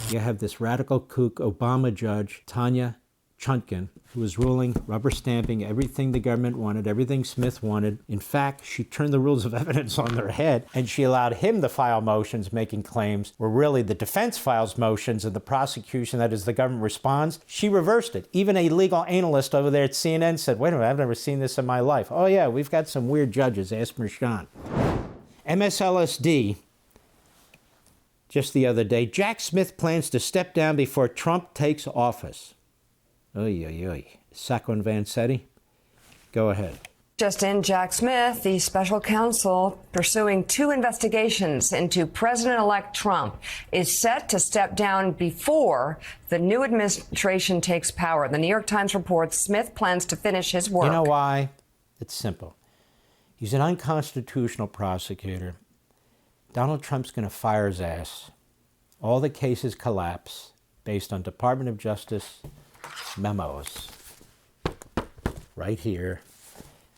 You have this radical kook Obama judge, Tanya Chutkan, who was ruling, rubber stamping everything the government wanted, everything Smith wanted. In fact, she turned the rules of evidence on their head, and she allowed him to file motions making claims where really the defense files motions and the prosecution, that is, the government responds. She reversed it. Even a legal analyst over there at CNN said, wait a minute, I've never seen this in my life. Oh yeah, we've got some weird judges. Ask Merchan. MSLSD. Just the other day, Jack Smith plans to step down before Trump takes office. Oy, oy, oy. Sacco and Vanzetti, go ahead. Just in, Jack Smith, the special counsel pursuing 2 investigations into President-elect Trump, is set to step down before the new administration takes power. The New York Times reports Smith plans to finish his work. You know why? It's simple. He's an unconstitutional prosecutor. Donald Trump's going to fire his ass. All the cases collapse based on Department of Justice memos. Right here.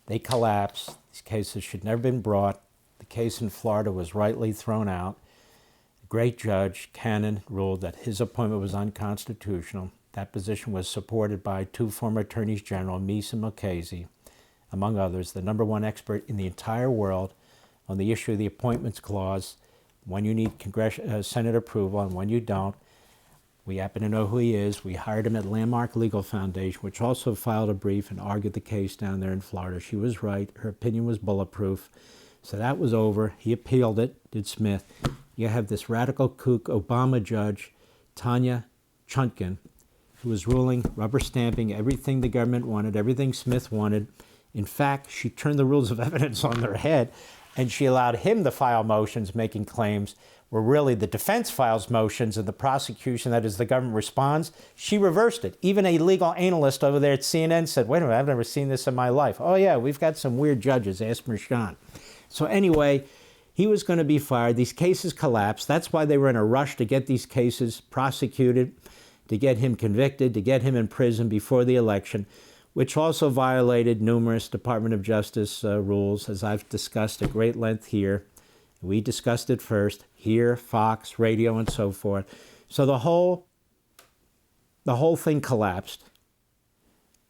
They collapse. These cases should never have been brought. The case in Florida was rightly thrown out. The great judge, Cannon, ruled that his appointment was unconstitutional. That position was supported by 2 former attorneys general, Meese and Mukasey, among others, the #1 expert in the entire world on the issue of the Appointments Clause, when you need Senate approval and when you don't. We happen to know who he is. We hired him at Landmark Legal Foundation, which also filed a brief and argued the case down there in Florida. She was right. Her opinion was bulletproof. So that was over. He appealed it, did Smith. You have this radical kook Obama judge, Tanya Chutkan, who was ruling, rubber stamping everything the government wanted, everything Smith wanted. In fact, she turned the rules of evidence on their head, and she allowed him to file motions making claims where really the defense files motions and the prosecution, that is, the government responds. She reversed it. Even a legal analyst over there at CNN said, wait a minute, I've never seen this in my life. Oh yeah, we've got some weird judges. Ask Merchan. So anyway, he was going to be fired. These cases collapsed. That's why they were in a rush to get these cases prosecuted, to get him convicted, to get him in prison before the election, which also violated numerous Department of Justice rules, as I've discussed at great length here. We discussed it first, here, Fox, radio, and so forth. So the whole thing collapsed.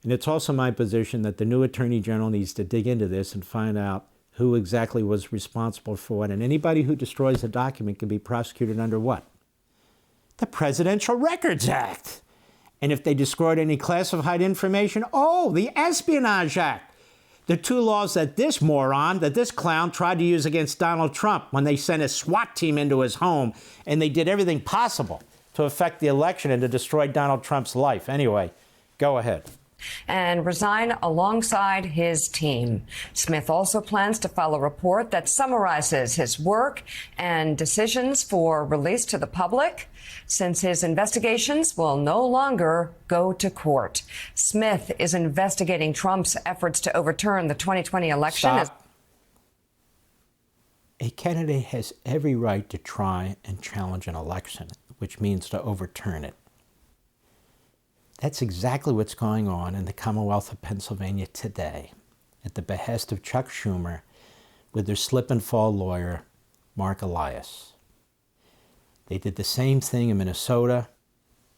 And it's also my position that the new Attorney General needs to dig into this and find out who exactly was responsible for what. And anybody who destroys a document can be prosecuted under what? The Presidential Records Act. And if they destroyed any classified information, the Espionage Act. The 2 laws that this moron, that this clown tried to use against Donald Trump when they sent a SWAT team into his home and they did everything possible to affect the election and to destroy Donald Trump's life. Anyway, go ahead. And resign alongside his team. Smith also plans to file a report that summarizes his work and decisions for release to the public, since his investigations will no longer go to court. Smith is investigating Trump's efforts to overturn the 2020 election. Stop. A candidate has every right to try and challenge an election, which means to overturn it. That's exactly what's going on in the Commonwealth of Pennsylvania today, at the behest of Chuck Schumer with their slip and fall lawyer, Mark Elias. They did the same thing in Minnesota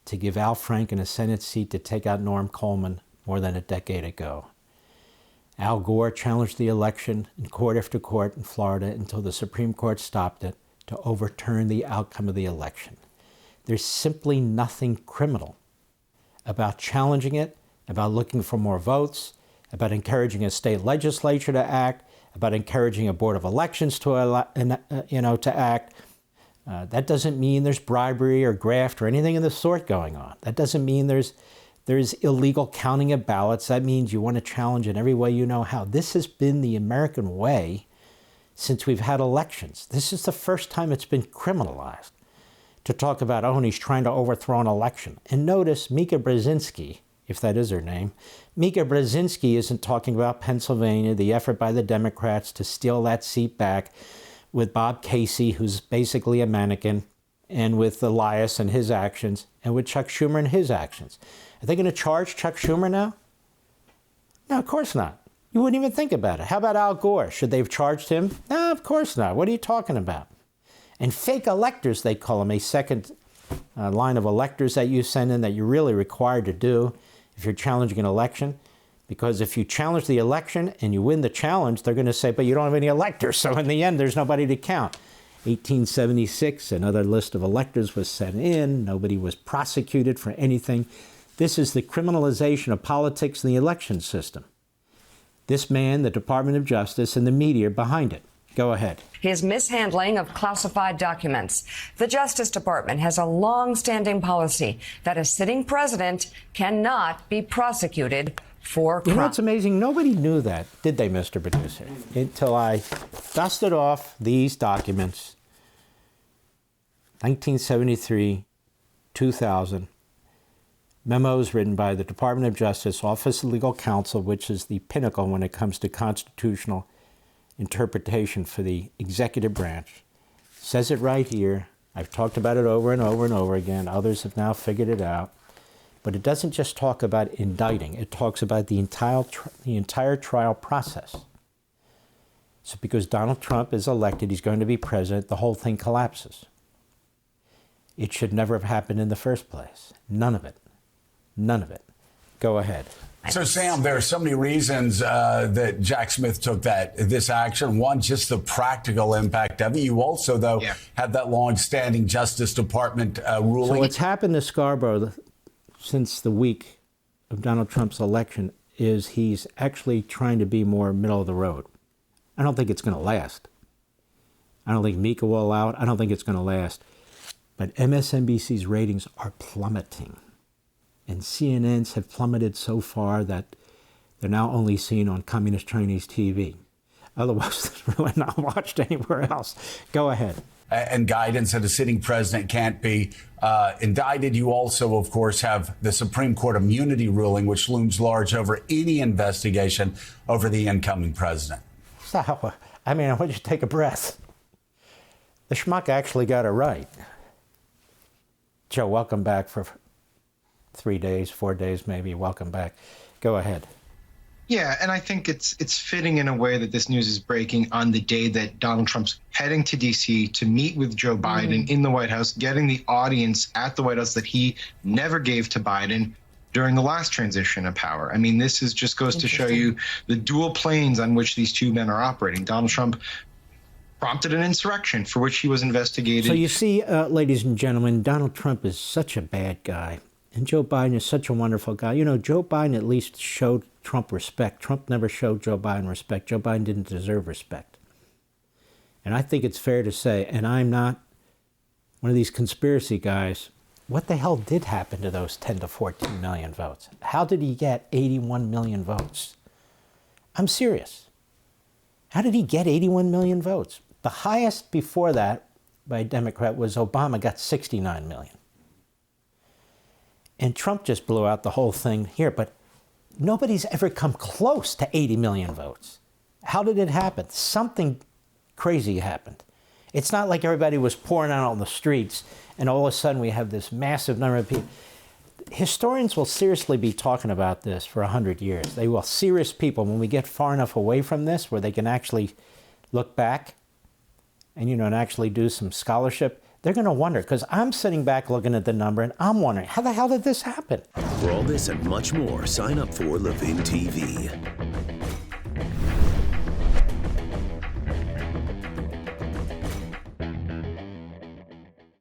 to give Al Franken a Senate seat to take out Norm Coleman more than a decade ago. Al Gore challenged the election in court after court in Florida until the Supreme Court stopped it to overturn the outcome of the election. There's simply nothing criminal about challenging it, about looking for more votes, about encouraging a state legislature to act, about encouraging a board of elections to act. That doesn't mean there's bribery or graft or anything of the sort going on. That doesn't mean there's illegal counting of ballots. That means you want to challenge in every way you know how. This has been the American way since we've had elections. This is the first time it's been criminalized to talk about, and he's trying to overthrow an election. And notice Mika Brzezinski, if that is her name, Mika Brzezinski isn't talking about Pennsylvania, the effort by the Democrats to steal that seat back with Bob Casey, who's basically a mannequin, and with Elias and his actions, and with Chuck Schumer and his actions. Are they going to charge Chuck Schumer now? No, of course not. You wouldn't even think about it. How about Al Gore? Should they have charged him? No, of course not. What are you talking about? And fake electors, they call them, a second line of electors that you send in that you're really required to do if you're challenging an election. Because if you challenge the election and you win the challenge, they're going to say, but you don't have any electors. So in the end, there's nobody to count. 1876, another list of electors was sent in. Nobody was prosecuted for anything. This is the criminalization of politics in the election system. This man, the Department of Justice, and the media are behind it. Go ahead. His mishandling of classified documents. The Justice Department has a long-standing policy that a sitting president cannot be prosecuted for crime. You know what's amazing? Nobody knew that, did they, Mr. Producer? Until I dusted off these documents, 1973, 2000, memos written by the Department of Justice, Office of Legal Counsel, which is the pinnacle when it comes to constitutional interpretation for the executive branch. Says it right here. I've talked about it over and over and over again. Others have now figured it out. But it doesn't just talk about indicting. It talks about the entire trial process. So because Donald Trump is elected, he's going to be president, the whole thing collapses. It should never have happened in the first place. None of it. None of it. Go ahead. So, Sam, there are so many reasons that Jack Smith took this action. One, just the practical impact of it. You also, though, had that long-standing Justice Department ruling. So what's happened to Scarborough since the week of Donald Trump's election is he's actually trying to be more middle of the road. I don't think it's going to last. I don't think Mika will allow it. I don't think it's going to last. But MSNBC's ratings are plummeting. And CNN's have plummeted so far that they're now only seen on Communist Chinese TV. Otherwise, they're really not watched anywhere else. Go ahead. And guidance that a sitting president can't be indicted. You also, of course, have the Supreme Court immunity ruling, which looms large over any investigation over the incoming president. So, I mean, I want you to take a breath. The schmuck actually got it right. Joe, welcome back for 3 days, 4 days maybe. Welcome back. Go ahead. Yeah, and I think it's fitting in a way that this news is breaking on the day that Donald Trump's heading to D.C. to meet with Joe Biden in the White House, getting the audience at the White House that he never gave to Biden during the last transition of power. I mean, this just goes to show you the dual planes on which these two men are operating. Donald Trump prompted an insurrection for which he was investigated. So you see, ladies and gentlemen, Donald Trump is such a bad guy. And Joe Biden is such a wonderful guy. You know, Joe Biden at least showed Trump respect. Trump never showed Joe Biden respect. Joe Biden didn't deserve respect. And I think it's fair to say, and I'm not one of these conspiracy guys, what the hell did happen to those 10 to 14 million votes? How did he get 81 million votes? I'm serious. How did he get 81 million votes? The highest before that by a Democrat was Obama, got 69 million. And Trump just blew out the whole thing here, but nobody's ever come close to 80 million votes. How did it happen? Something crazy happened. It's not like everybody was pouring out on the streets and all of a sudden we have this massive number of people. Historians will seriously be talking about this for 100 years. They will, serious people, when we get far enough away from this where they can actually look back and, you know, and actually do some scholarship, they're going to wonder, because I'm sitting back looking at the number and I'm wondering, how the hell did this happen? For all this and much more, sign up for LEVIN TV.